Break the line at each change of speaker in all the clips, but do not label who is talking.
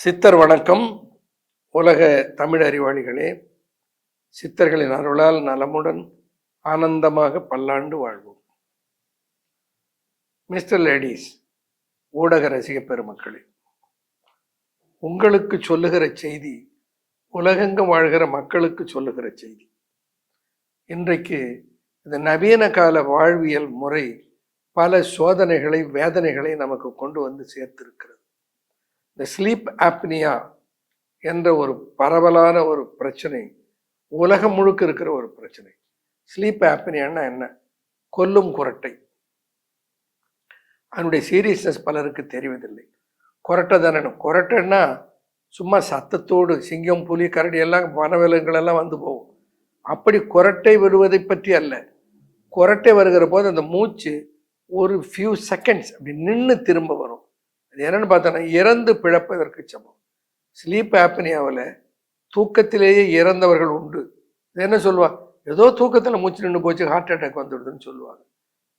சித்தர் வணக்கம். உலக தமிழ் அறிவாளிகளே, சித்தர்களின் அருளால் நலமுடன் ஆனந்தமாக பல்லாண்டு வாழ்வோம். மிஸ்டர் லேடிஸ், ஊடக ரசிக பெருமக்களே, உங்களுக்கு சொல்லுகிற செய்தி உலகெங்கும் வாழ்கிற மக்களுக்கு சொல்லுகிற செய்தி. இன்றைக்கு இந்த நவீன கால வாழ்வியல் முறை பல சோதனைகளை, வேதனைகளை நமக்கு கொண்டு வந்து சேர்த்திருக்கிறது. இந்த ஸ்லீப் ஆப்னியா என்ற ஒரு பரவலான ஒரு பிரச்சனை, உலகம் முழுக்க இருக்கிற ஒரு பிரச்சனை. ஸ்லீப் ஆப்னியான்னா என்ன? கொல்லும் குரட்டை. அதனுடைய சீரியஸ்னஸ் பலருக்கு தெரிவதில்லை. குரட்டை தானே. குரட்டைன்னா சும்மா சத்தத்தோடு சிங்கம், புலி, கரடி எல்லாம் வனவிலங்குகள் எல்லாம் வந்து போகும். அப்படி குரட்டை விடுவதை பற்றி அல்ல. குரட்டை வருகிற போது அந்த மூச்சு ஒரு ஃபியூ செகண்ட்ஸ் அப்படி நின்று திரும்ப வரும். அது என்னன்னு பார்த்தோன்னா இறந்து பிழைப்பதற்கு சமம். ஸ்லீப் ஆப்னியாவில் தூக்கத்திலேயே இறந்தவர்கள் உண்டு. என்ன சொல்லுவாங்க? ஏதோ தூக்கத்தில் மூச்சு நின்று போச்சு, ஹார்ட் அட்டாக் வந்துடுதுன்னு சொல்லுவாங்க.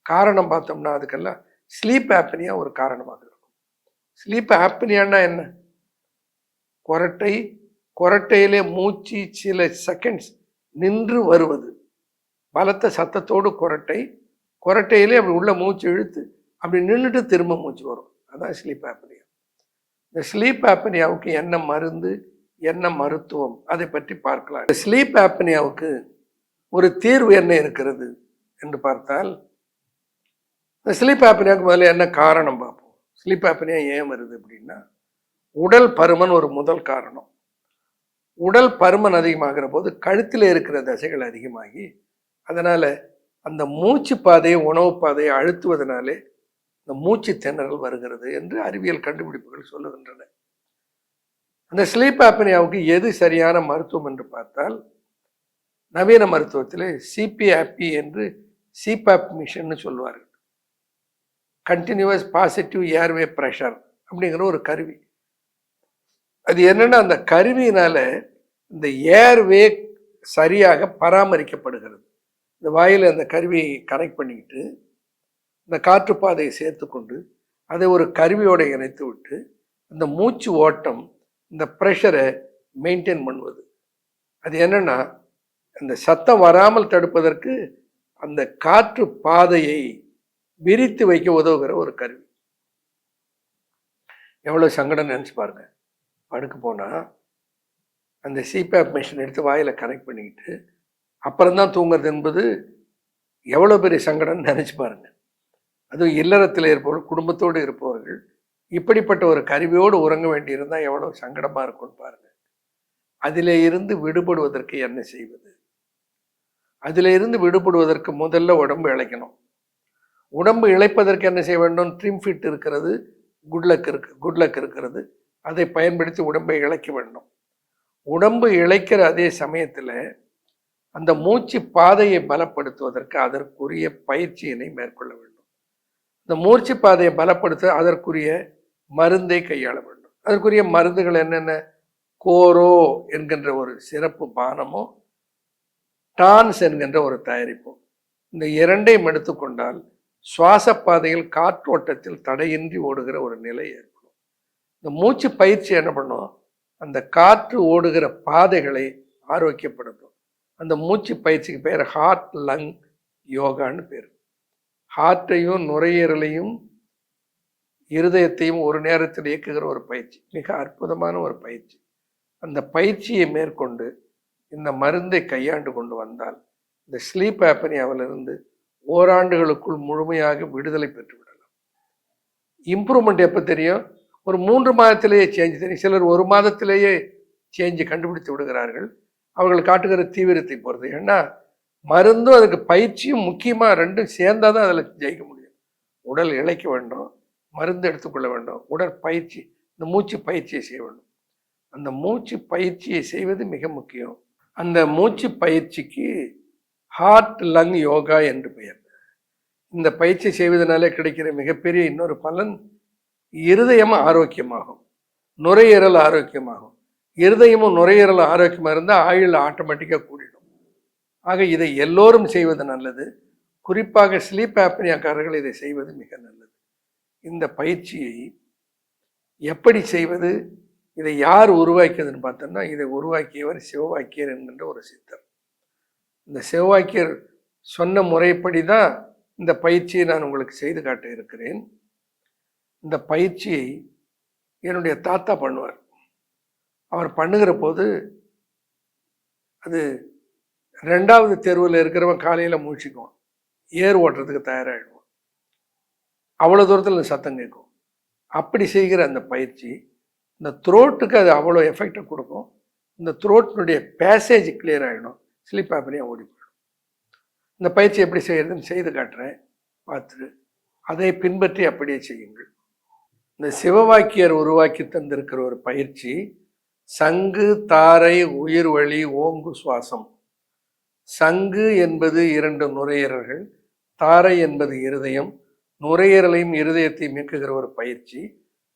காரணம் பார்த்தோம்னா அதுக்கெல்லாம் ஸ்லீப் ஆப்னியா ஒரு காரணமாக இருக்கும். ஸ்லீப் ஆப்னியான்னா என்ன? குரட்டையிலே மூச்சு சில செகண்ட்ஸ் நின்று வருவது. பலத்த சத்தத்தோடு குரட்டையிலே அப்படி உள்ள மூச்சு இழுத்து அப்படி நின்றுட்டு திரும்ப மூச்சு வரும். அதான் ஸ்லீப் ஆப்னியா. இந்த ஸ்லீப் ஆப்னியாவுக்கு என்ன மருந்து, என்ன மருத்துவம், அதை பற்றி பார்க்கலாம். இந்த ஸ்லீப் ஆப்னியாவுக்கு ஒரு தீர்வு என்ன இருக்கிறது என்று பார்த்தால், இந்த ஸ்லீப் ஆப்னியாவுக்கு முதல்ல என்ன காரணம் பார்ப்போம். ஸ்லீப் ஆப்னியா ஏன் வருது அப்படின்னா, உடல் பருமன் ஒரு முதல் காரணம். உடல் பருமன் அதிகமாகிற போது கழுத்தில் இருக்கிற தசைகள் அதிகமாகி, அதனால அந்த மூச்சு பாதையை, உணவு பாதையை அழுத்துவதனாலே இந்த மூச்சு திணறல் வருகிறது என்று அறிவியல் கண்டுபிடிப்புகள் சொல்லுகின்றன. அந்த ஸ்லீப் ஆப்னியாவுக்கு எது சரியான மருத்துவம் என்று பார்த்தால், நவீன மருத்துவத்தில் சிபிஆப்பி என்று சிபாப் மிஷன் சொல்வார்கள். கண்டினியூவஸ் பாசிட்டிவ் ஏர்வே ப்ரெஷர் அப்படிங்கிற ஒரு கருவி. அது என்னன்னா, அந்த கருவியினால இந்த ஏர்வே சரியாக பராமரிக்கப்படுகிறது. இந்த வாயில் அந்த கருவியை கனெக்ட் பண்ணிக்கிட்டு இந்த காற்றுப்பாதையை சேர்த்து கொண்டு அதை ஒரு கருவியோடு இணைத்து விட்டு அந்த மூச்சு ஓட்டம், இந்த ப்ரெஷரை மெயின்டைன் பண்ணுவது. அது என்னன்னா, அந்த சத்தம் வராமல் தடுப்பதற்கு அந்த காற்று பாதையை விரித்து வைக்க உதவுகிற ஒரு கருவி. எவ்வளோ சங்கடம் நினச்சி பாருங்க. படுக்க போனால் அந்த சிபாப் மிஷின் எடுத்து வாயில் கனெக்ட் பண்ணிக்கிட்டு அப்புறம்தான் தூங்குறது என்பது எவ்வளோ பெரிய சங்கடம்னு நினச்சி பாருங்க. அதுவும் இல்லறத்தில் இருப்பவர்கள், குடும்பத்தோடு இருப்பவர்கள் இப்படிப்பட்ட ஒரு கருவியோடு உறங்க வேண்டியிருந்தால் எவ்வளோ சங்கடமாக இருக்கும்னு பாருங்க. அதிலே இருந்து விடுபடுவதற்கு என்ன செய்வது? அதில் இருந்து விடுபடுவதற்கு முதல்ல உடம்பு இழைக்கணும். உடம்பு இழைப்பதற்கு என்ன செய்ய வேண்டும்? ட்ரிம் ஃபிட் இருக்கிறது, குட்லக் இருக்கிறது. அதை பயன்படுத்தி உடம்பை இழைக்க வேண்டும். உடம்பு இழைக்கிற அதே சமயத்தில் அந்த மூச்சு பாதையை பலப்படுத்துவதற்கு அதற்குரிய பயிற்சியினை மேற்கொள்ள வேண்டும். இந்த மூச்சு பாதையை பலப்படுத்த அதற்குரிய மருந்தை கையாள வேண்டும். அதற்குரிய மருந்துகள் என்னென்ன? கோரோ என்கின்ற ஒரு சிறப்பு பானமோ, டான்ஸ் என்கின்ற ஒரு தயாரிப்போ, இந்த இரண்டையும் எடுத்துக்கொண்டால் சுவாச பாதையில் காற்றோட்டத்தில் தடையின்றி ஓடுகிற ஒரு நிலை ஏற்படும். இந்த மூச்சு பயிற்சி என்ன பண்ணும்? அந்த காற்று ஓடுகிற பாதைகளை ஆரோக்கியப்படுத்தும். அந்த மூச்சு பயிற்சிக்கு பேர் ஹார்ட் லங் யோகான்னு பேர். ஹார்ட்டையும் நுரையீரலையும் இருதயத்தையும் ஒரு நேரத்தில் இயக்குகிற ஒரு பயிற்சி, மிக அற்புதமான ஒரு பயிற்சி. அந்த பயிற்சியை மேற்கொண்டு இந்த மருந்தை கையாண்டு கொண்டு வந்தால் இந்த ஸ்லீப் ஆப்னியாவிலிருந்து ஓராண்டுகளுக்குள் முழுமையாக விடுதலை பெற்று விடலாம். இம்ப்ரூவ்மெண்ட் எப்போ தெரியும்? ஒரு 3 மாதத்திலேயே சேஞ்ச் தெரியும். சிலர் 1 மாதத்திலேயே சேஞ்சு கண்டுபிடித்து விடுகிறார்கள். அவர்கள் காட்டுகிற தீவிரத்தை பொறுத்து. ஏன்னா மருந்தும் அதுக்கு பயிற்சியும் முக்கியமாக ரெண்டும் சேர்ந்தால் தான் அதில் ஜெயிக்க முடியும். உடல் இழைக்க வேண்டும், மருந்து எடுத்துக்கொள்ள வேண்டும், உடற்பயிற்சி, இந்த மூச்சு பயிற்சியை செய்ய வேண்டும். அந்த மூச்சு பயிற்சியை செய்வது மிக முக்கியம். அந்த மூச்சு பயிற்சிக்கு ஹார்ட் லங் யோகா என்று பெயர். இந்த பயிற்சி செய்வதனாலே கிடைக்கிற மிகப்பெரிய இன்னொரு பலன், இருதயம் ஆரோக்கியமாகும், நுரையீரல் ஆரோக்கியமாகும். இருதயமும் நுரையீரல் ஆரோக்கியமாக இருந்தால் ஆயுள் ஆட்டோமேட்டிக்காக கூடிடும். ஆக இதை எல்லோரும் செய்வது நல்லது. குறிப்பாக ஸ்லீப் ஆப்னியாக்காரர்கள் இதை செய்வது மிக நல்லது. இந்த பயிற்சியை எப்படி செய்வது, இதை யார் உருவாக்கியதுன்னு பார்த்தோம்னா, இதை உருவாக்கியவர் சிவவாக்கியர் என்கின்ற ஒரு சித்தர். இந்த சிவவாக்கியர் சொன்ன முறைப்படி தான் இந்த பயிற்சியை நான் உங்களுக்கு செய்து காட்ட இருக்கிறேன். இந்த பயிற்சியை என்னுடைய தாத்தா பண்ணுவார். அவர் பண்ணுகிற போது அது 2வது தெருவில் இருக்கிறவன் காலையில் மூழ்கிக்குவான், ஏர் ஓட்டுறதுக்கு தயாராகிடுவான். அவ்வளோ தூரத்தில் சத்தம் கேட்கும். அப்படி செய்கிற அந்த பயிற்சி இந்த த்ரோட்டுக்கு அது அவ்வளோ எஃபெக்டை கொடுக்கும். இந்த த்ரோட்டினுடைய பேசேஜ் கிளியர் ஆகிடும், ஸ்லீப் ஆப்னியா ஓடி போயிடும். இந்த பயிற்சி எப்படி செய்யறதுன்னு செய்து காட்டுறேன், பார்த்துட்டு அதை பின்பற்றி அப்படியே செய்யுங்கள். இந்த சிவவாக்கியர் உருவாக்கி தந்திருக்கிற ஒரு பயிற்சி சங்கு தாரை உயிர் வழி ஓங்கு சுவாசம். சங்கு என்பது 2 நுரையீரல்கள், தாரை என்பது இருதயம். நுரையீரலையும் இருதயத்தையும் இயக்குகிற ஒரு பயிற்சி.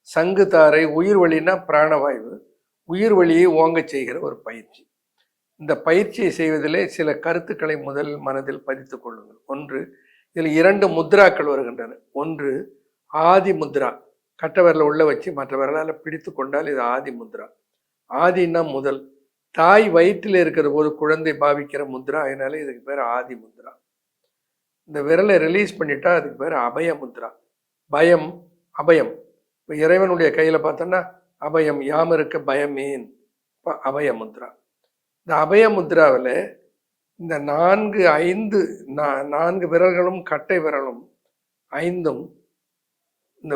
சங்கு தாரை உயிர் வழினா பிராணவாயு, உயிர் வழியை ஓங்க செய்கிற ஒரு பயிற்சி. இந்த பயிற்சியை செய்வதிலே சில கருத்துக்களை முதல் மனதில் பதித்துக் கொள்ளுங்கள். ஒன்று, இதில் 2 முத்ராக்கள் வருகின்றன. ஒன்று ஆதி முத்ரா, கட்ட விரலை உள்ள வச்சு மற்ற விரலால் பிடித்து கொண்டால் இது ஆதி முத்ரா. ஆதினா முதல், தாய் வயிற்றில் இருக்கிற போது குழந்தை பாவிக்கிற முத்ரா, அதனால இதுக்கு பேர் ஆதி முத்ரா. இந்த விரலை ரிலீஸ் பண்ணிட்டா அதுக்கு பேர் அபய முத்ரா. பயம் அபயம். இப்போ இறைவனுடைய கையில் பார்த்தோன்னா அபயம், யாம் இருக்க பயமேன், அபய முத்ரா. இந்த அபய முத்ராவில் இந்த 4 விரல்களும் கட்டை விரலும் 5ம் இந்த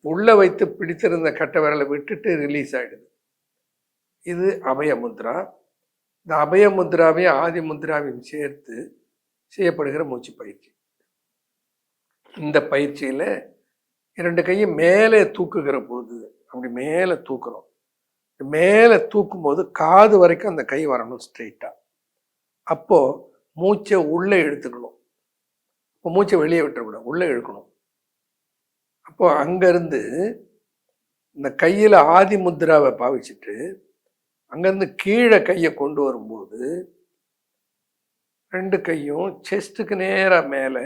உள்ள வைத்து பிடித்திருந்த கட்டை விரலை விட்டுட்டு ரிலீஸ் ஆகிடுது. இது அபய முத்ரா. இந்த அபய முத்ராவையும் ஆதி முத்ராவையும் சேர்த்து செய்யப்படுகிற மூச்சு பயிற்சி. இந்த பயிற்சியில் 2 கையும் மேலே தூக்குகிற போது, அப்படி மேலே தூக்குறோம், மேலே தூக்கும் போது காது வரைக்கும் அந்த கை வரணும் ஸ்ட்ரெயிட்டா. அப்போ மூச்சை உள்ளே இழுத்துக்கணும். இப்போ மூச்சை வெளியே விட்டுறக்கூடாது, உள்ளே இழுக்கணும். அப்போ அங்கேருந்து இந்த கையில் ஆதி முத்ராவை பாவிச்சுட்டு அங்கேருந்து கீழே கையை கொண்டு வரும்போது 2 கையும் செஸ்ட்டுக்கு நேராக மேலே,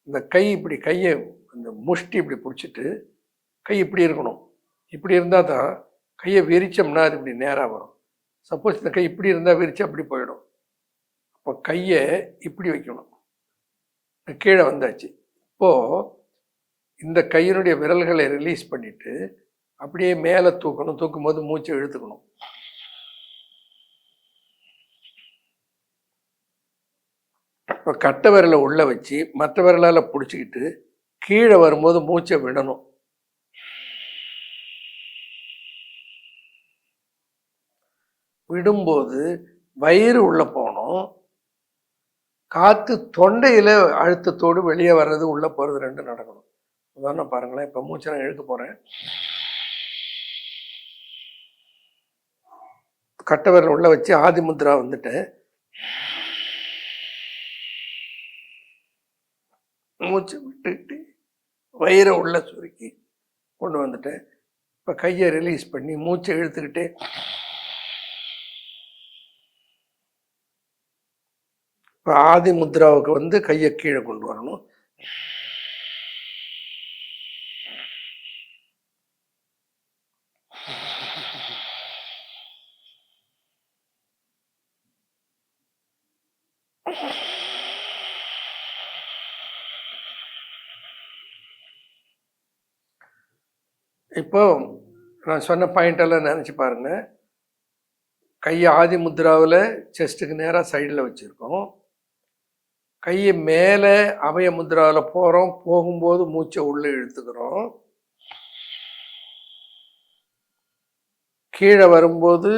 இந்த கை இப்படி கையை அந்த முஷ்டி இப்படி பிடிச்சிட்டு கை இப்படி இருக்கணும். இப்படி இருந்தால் தான் கையை விரிச்சோம்னா அது இப்படி நேராக வரும். சப்போஸ் இந்த கை இப்படி இருந்தால் விரிச்சா அப்படி போயிடும். அப்போ கையை இப்படி வைக்கணும். கீழே வந்தாச்சு. இப்போது இந்த கையினுடைய விரல்களை ரிலீஸ் பண்ணிவிட்டு அப்படியே மேலே தூக்கணும். தூக்கும் போது மூச்சை இழுத்துக்கணும். இப்போ கட்டை விரலை உள்ளே வச்சு மற்ற விரலால் பிடிச்சிக்கிட்டு கீழே வரும்போது மூச்சை விடணும். விடும்போது வயிறு உள்ளே போகணும். காற்று தொண்டையில் அழுத்தத்தோடு வெளியே வர்றது உள்ளே போகிறது 2 நடக்கணும். உதாரணம் பாருங்களேன். இப்போ மூச்சை நான் இழுக்க போகிறேன். கட்டை விரல் உள்ளே வச்சு ஆதி முத்ரா வந்துட்டேன். மூச்சை விட்டுக்கிட்டு வயிறை உள்ள சுருக்கி கொண்டு வந்துட்டேன். இப்போ கையை ரிலீஸ் பண்ணி மூச்சை இழுத்துக்கிட்டே இப்போ ஆதி முத்ராவுக்கு வந்து கையை கீழே கொண்டு வரணும். இப்போ நான் சொன்ன பாயிண்டெல்லாம் நினச்சி பாருங்கள். கையை ஆதி முத்ராவில் செஸ்ட்டுக்கு நேராக சைடில் வச்சுருக்கோம். கையை மேலே அபய முத்ராவில் போகிறோம். போகும்போது மூச்சை உள்ளே இழுத்துக்கிறோம். கீழே வரும்போது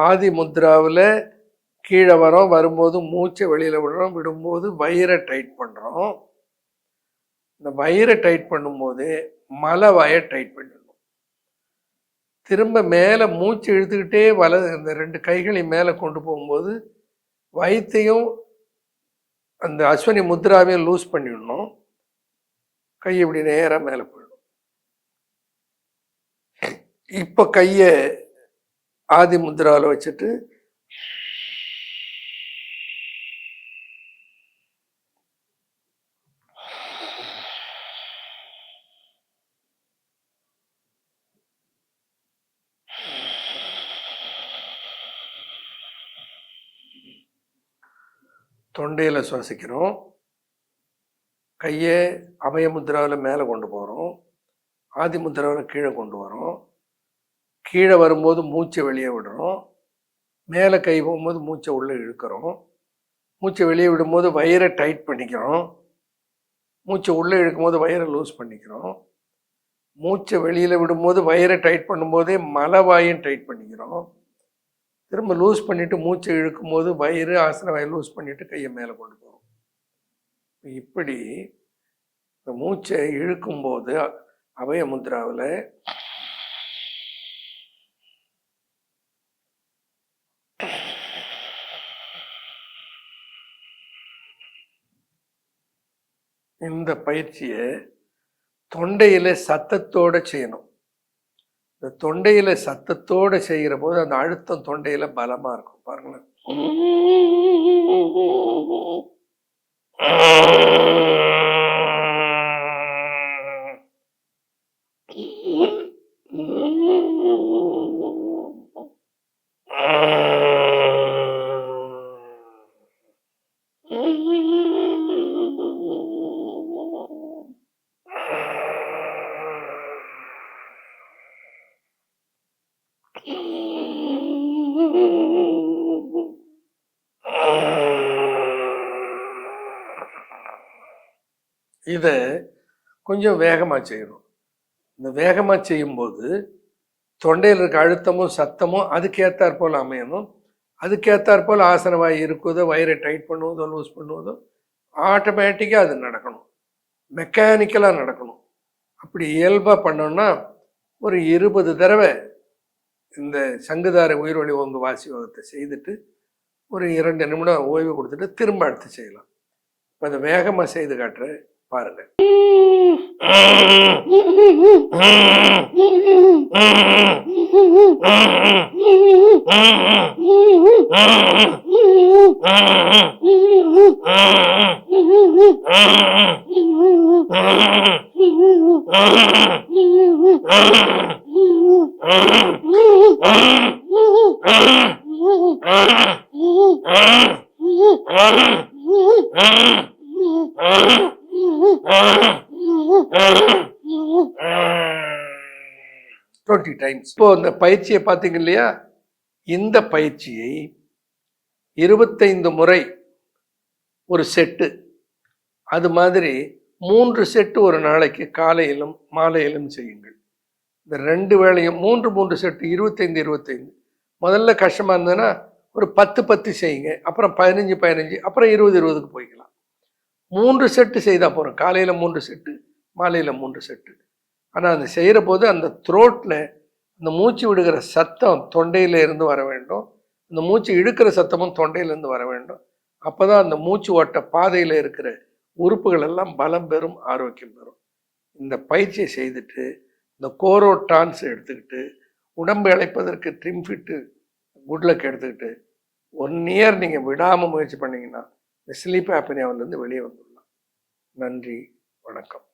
ஆதி முத்ராவில் கீழே வரோம். வரும்போது மூச்சை வெளியில் விடுறோம். விடும்போது வயிறை டைட் பண்ணுறோம். இந்த வயிறை டைட் பண்ணும்போது மலை வாயை டைட் பண்ணிடணும். திரும்ப மேலே மூச்சு இழுத்துக்கிட்டே இந்த 2 கைகளையும் மேலே கொண்டு போகும்போது வயிற்றையும் அந்த அஸ்வினி முத்ராவையும் லூஸ் பண்ணிடணும். கை இப்படி நேராக மேலே போயிடும். இப்போ கையை ஆதி முத்ராவில் வச்சுட்டு தொண்டையில் சுவாசிக்கிறோம், கையை அபய முத்திராவில் மேலே கொண்டு போகிறோம், ஆதி முத்திராவில் கீழே கொண்டு வரோம், கீழே வரும்போது மூச்சை வெளியே விடுறோம், மேலே கை போகும்போது மூச்சை உள்ளே இழுக்கிறோம், மூச்சை வெளியே விடும்போது வயிறை டைட் பண்ணிக்கிறோம், மூச்சை உள்ளே இழுக்கும்போது வயிறை லூஸ் பண்ணிக்கிறோம், மூச்சை வெளியில் விடும்போது வயிறை டைட் பண்ணும்போதே மலைவாயும் டைட் பண்ணிக்கிறோம், திரும்ப லூஸ் பண்ணிவிட்டு மூச்சை இழுக்கும்போது வயிறு ஆசன வாயை லூஸ் பண்ணிவிட்டு கையை மேலே கொண்டு போகிறோம். இப்படி இந்த மூச்சை இழுக்கும்போது அபய முத்ராவில் இந்த பயிற்சியை தொண்டையில் சத்தத்தோடு செய்யணும். இந்த தொண்டையில் சத்தத்தோடு செய்கிற போது அந்த அழுத்தம் தொண்டையில் பலமாக இருக்கும். பாருங்களேன். இதை கொஞ்சம் வேகமாக செய்யணும். இந்த வேகமாக செய்யும்போது தொண்டையில் இருக்க அழுத்தமும் சத்தமும் அதுக்கேற்றாற் போல் அமையணும். அதுக்கேற்றாற் போல் ஆசன வாய் இருக்குதோ, வயிறை டைட் பண்ணுவதோ லூஸ் பண்ணுவதோ ஆட்டோமேட்டிக்காக அது நடக்கணும், மெக்கானிக்கலாக நடக்கணும். அப்படி இயல்பாக பண்ணோன்னா ஒரு 20 தடவை இந்த சங்குதார உயிரொலி ஓங்கு வாசி யோகத்தை செய்துட்டு ஒரு 2 நிமிடம் ஓய்வு கொடுத்துட்டு திரும்ப அடுத்து செய்யலாம். இப்போ அதை வேகமாக செய்து காட்டுற பாருங்கள். இப்போ இந்த பயிற்சியை பார்த்தீங்க இல்லையா? இந்த பயிற்சியை 25 முறை ஒரு செட்டு, அது மாதிரி 3 செட்டு ஒரு நாளைக்கு காலையிலும் மாலையிலும் செய்யுங்கள். இந்த 2 வேளையும் 3 செட்டு 25 முதல்ல கஷ்டமாக இருந்ததுன்னா ஒரு 10 செய்யுங்க, அப்புறம் 15 அப்புறம் 20க்கு போய்க்கலாம். 3 செட்டு செய்தால் போகிறோம். காலையில் 3 செட்டு, மாலையில் 3 செட்டு. ஆனால் அந்த செய்கிற போது அந்த த்ரோட்டில் அந்த மூச்சு விடுகிற சத்தம் தொண்டையில இருந்து வர வேண்டும், அந்த மூச்சு இழுக்கிற சத்தமும் தொண்டையிலேருந்து வர வேண்டும். அப்போ தான் அந்த மூச்சு ஓட்ட பாதையில் இருக்கிற உறுப்புகள் எல்லாம் பலம் பெறும், ஆரோக்கியம் பெறும். இந்த பயிற்சியை செய்துட்டு இந்த கோரோ டான்ஸ் எடுத்துக்கிட்டு உடம்பு இழைப்பதற்கு ட்ரிம்ஃபிட்டு குட்லக் எடுத்துக்கிட்டு 1 இயர் நீங்கள் விடாமல் முயற்சி பண்ணிங்கன்னா இந்த ஸ்லீப் ஆப்னியாவிலேருந்து வெளியே வந்துடலாம். நன்றி, வணக்கம்.